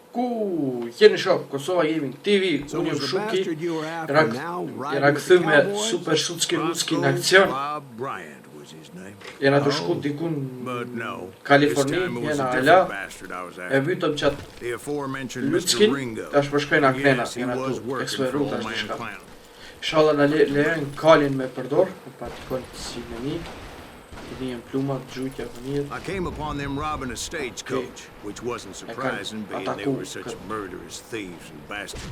Ku jeni shoh KosovaGamingTV, unë jam Shuki, jena këthy me super shutski ruski në akcion. Jena të shku dikun Kaliforni, jena ala, e vytëm qatë lutskin, tash përshkojnë aknena, jena tu eksploru tash të shka. Inshallah në lejën kalin me përdor, pa të konë si me një. I came upon them robbing a stagecoach, which wasn't surprising, being they were such murderous thieves and bastards.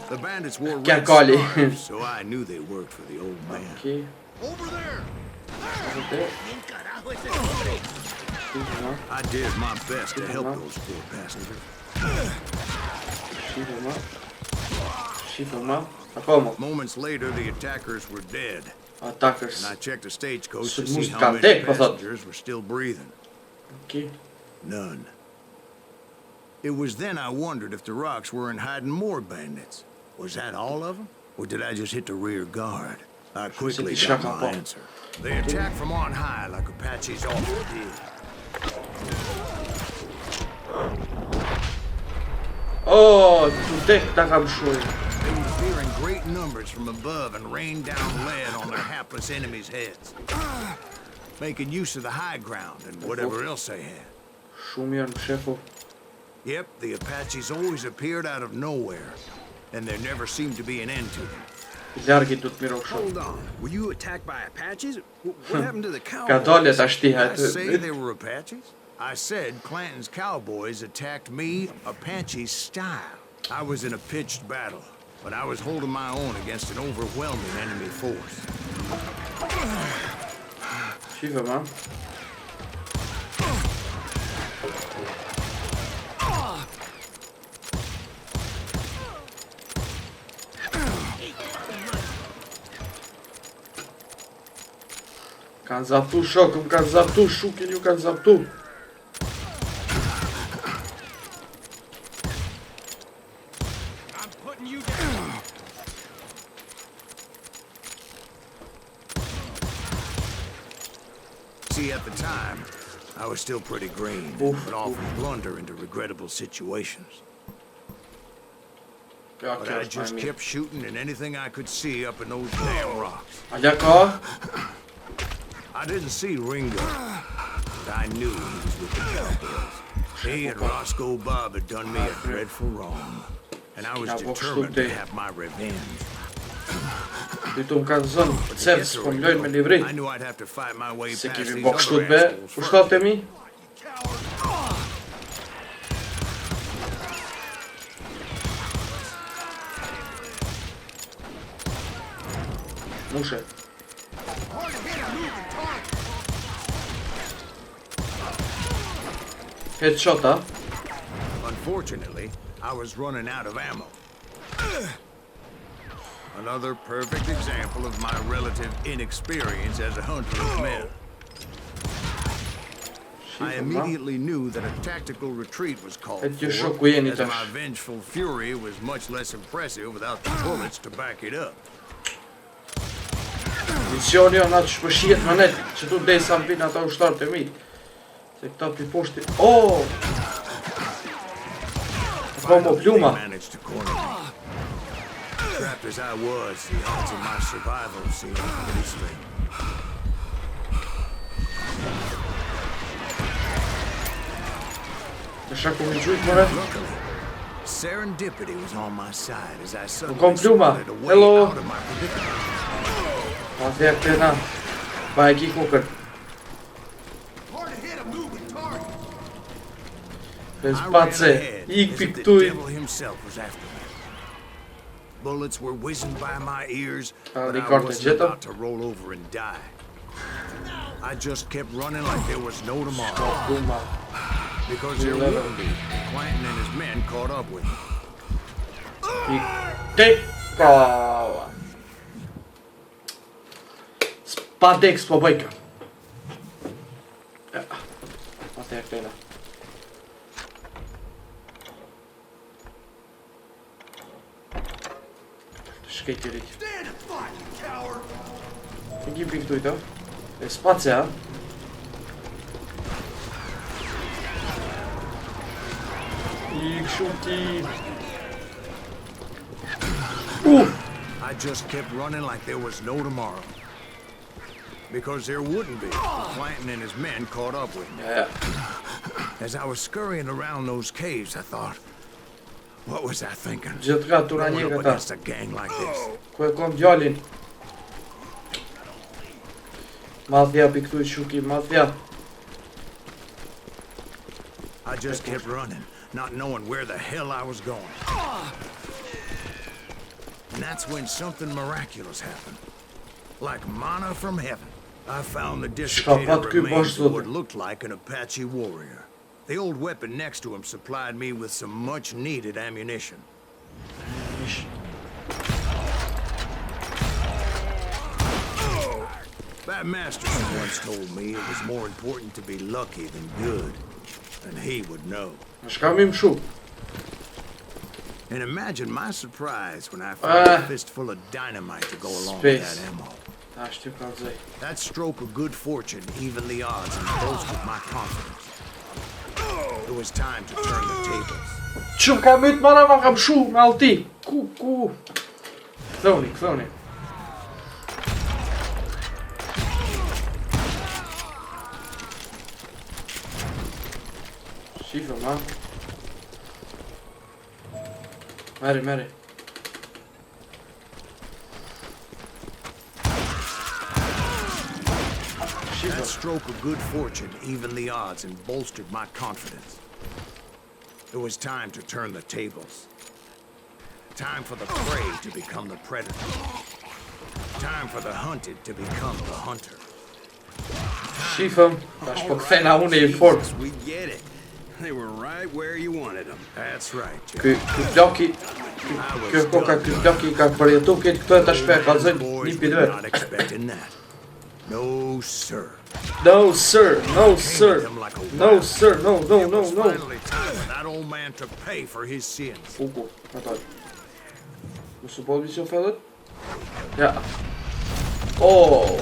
The bandits wore red scarves, so I knew they worked for the old man. Okay. Over there! I did my best to help those poor passengers. Moments later, the attackers were dead. Attackers. And I checked the stagecoach to see how many passengers were still breathing. Okay. None. It was then I wondered if the rocks weren't hiding more bandits. Was that all of them? Or did I just hit the rear guard? I quickly got my answer. They attacked from on high like Apaches often did. Oh, today I'm sure. They were fearing great numbers from above and rained down lead on their hapless enemies' heads. Making use of the high ground and whatever else they had. Yep, the Apaches always appeared out of nowhere, and there never seemed to be an end to them. Hold on, were you attacked by Apaches? What happened to the cowboys? Did I say they were Apaches? I said Clanton's cowboys attacked me Apache style. I was in a pitched battle, but I was holding my own against an overwhelming enemy force. Shiva, man. Kanë zaptu shokëm, kanë zaptu Shukin, ju kanë zaptu. See, at the time, I was still pretty green, but often blunder into regrettable situations. But I just kept shooting at anything I could see up in those damn rocks. I didn't see Ringo, but I knew he was with the cowboys. He and Roscoe Bob had done me a dreadful wrong, and I was determined to have my revenge. I knew I'd have to fight my way past these other assholes. Muszę. Headshota. Unfortunately, I was running out of ammo. Another perfect example of my relative inexperience as a hunter of men. I immediately knew that a tactical retreat was called for, as my vengeful fury was much less impressive without the bullets to back it up. Misioni o nga të shpëshjet më net, që tu dej sa mbin ata ushtarë të mi. Se këta për poshti... Oh! Ka më pluma. Trapped as I was, the odds of my survival seemed pretty slim. Luckily, serendipity was on my side as I suddenly spotted a way out of my predicament. Até pena. Vai aqui, Cooker. Space. Ik pik Thuj. Bullets were whizzing by my ears, but I wasn't about to roll over and die. I just kept running like there was no tomorrow. Because there will be. Clanton and his men caught up with me. Spadex po bëjka. Atë e pena. Shkejt të rritë. Në gjim për këtu i të. E spacja. Shuki. I just kept running like there was no tomorrow. Because there wouldn't be. Clanton and his men caught up with me. Yeah. As I was scurrying around those caves, I thought, what was I thinking? Going up against a gang like this. Ku e kom djalin. Madhja pi këtu Shuki, madhja. I just kept running, not knowing where the hell I was going. And that's when something miraculous happened. Like manna from heaven. I found the dislocated remains of what looked like an Apache warrior. The old weapon next to him supplied me with some much-needed ammunition. That master once told me it was more important to be lucky than good. And he would know. And imagine my surprise when I found a fistful of dynamite to go along with that ammo. That stroke of good fortune evened the odds and boosted my confidence. It was time to turn the tables. Shumë ka mytë mana ma kam shu me alti. Ku. Këthoni. Shifë ma. Meri. That stroke of good fortune evened the odds and bolstered my confidence. It was time to turn the tables. Time for the prey to become the predator. Time for the hunted to become the hunter. Shifëm, tash po kthena unë I fort. We get it. They were right where you wanted them. That's right, Jeff. Ky Laki, ky koka ky Laki ka përjetu këtë këto tash pe ka zënë një pidë. Not expecting that. No, sir. No, sir. No. Finally time for that old man to pay for his sins. Fuku, atal. Mos u bëj vision fellet? Ja. Oh.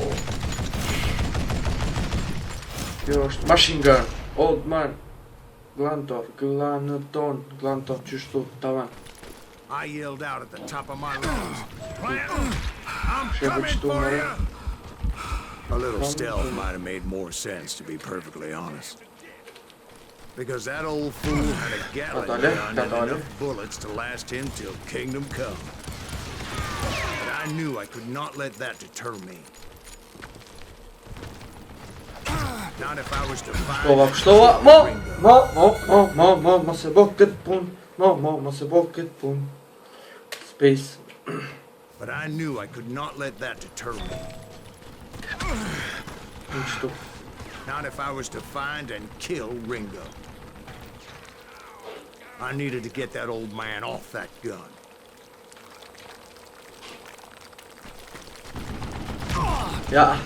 Kjo është machine gun. Old man. Glantov, qështu, tavan. I yelled out at the top of my lungs. I'm coming for you! A little stealth might have made more sense, to be perfectly honest. Because that old fool had a Gatling gun and enough bullets to last him till kingdom come. But I knew I could not let that deter me. Not if I was to find mos e bë këtë punë. Space. But I knew I could not let that deter me. Not if I was to find and kill Ringo. I needed to get that old man off that gun. Ja.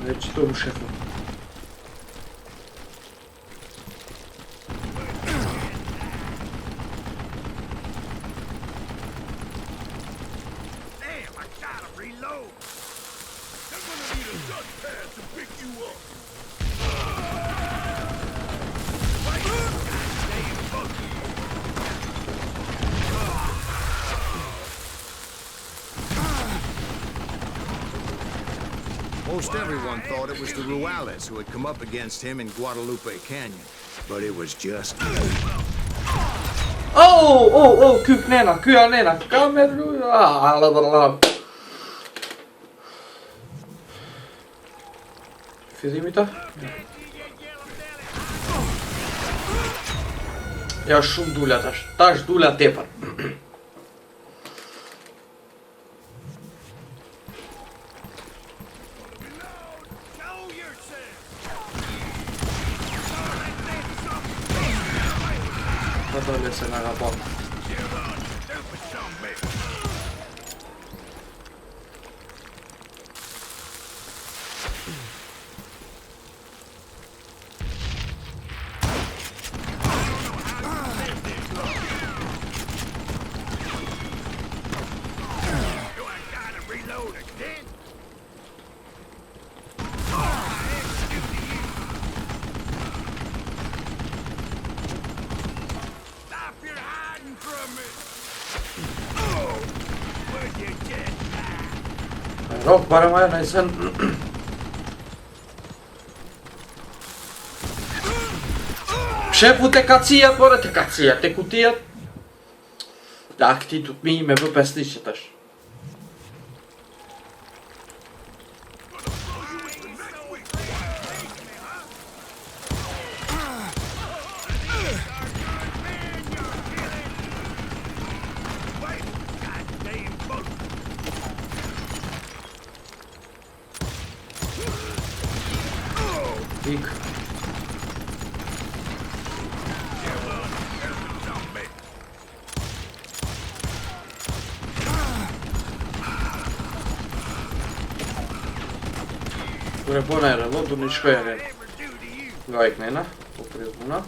Qëtu më shefu. Damn, I gotta reload. They're gonna need a dust pad to pick you up. Most everyone thought it was the Ruales who had come up against him in Guadalupe Canyon, but it was just ky knena, ky anena, Fillimi ta? Ja shumë dula tash dula tepër. Dole se nga gabon. Rok para ma në sen. Shefu te kacija, por te kacija, te kutijat. Da, këti të mi me vë 5 që tash. Pik. Kure bona e reloadu në shkoja re. Nga e knena, po për puna.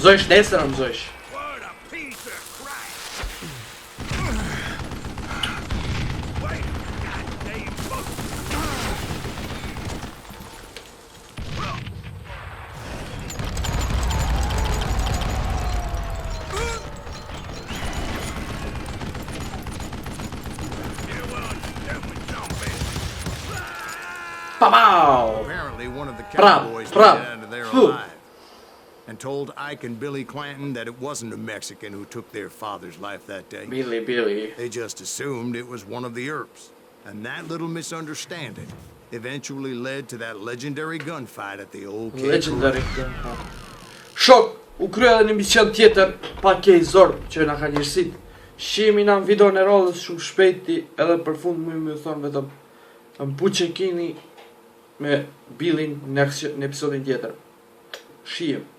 Mëzojsh nesër në mëzojsh. Pamau! Apparently one of the cowboys made it into there alive. And told Ike and Billy Clanton that it wasn't a Mexican who took their father's life that day. Billy. They just assumed it was one of the Earps. And that little misunderstanding eventually led to that legendary gunfight at the old Legendary gunfight. Shok, u krye edhe një mision tjetër pa kej zor që na ka njërësit. Shihemi në video në radhës shumë shpejti edhe për fund më thonë vetëm më puqe kini me Billin në epizodin tjetër. Shihem.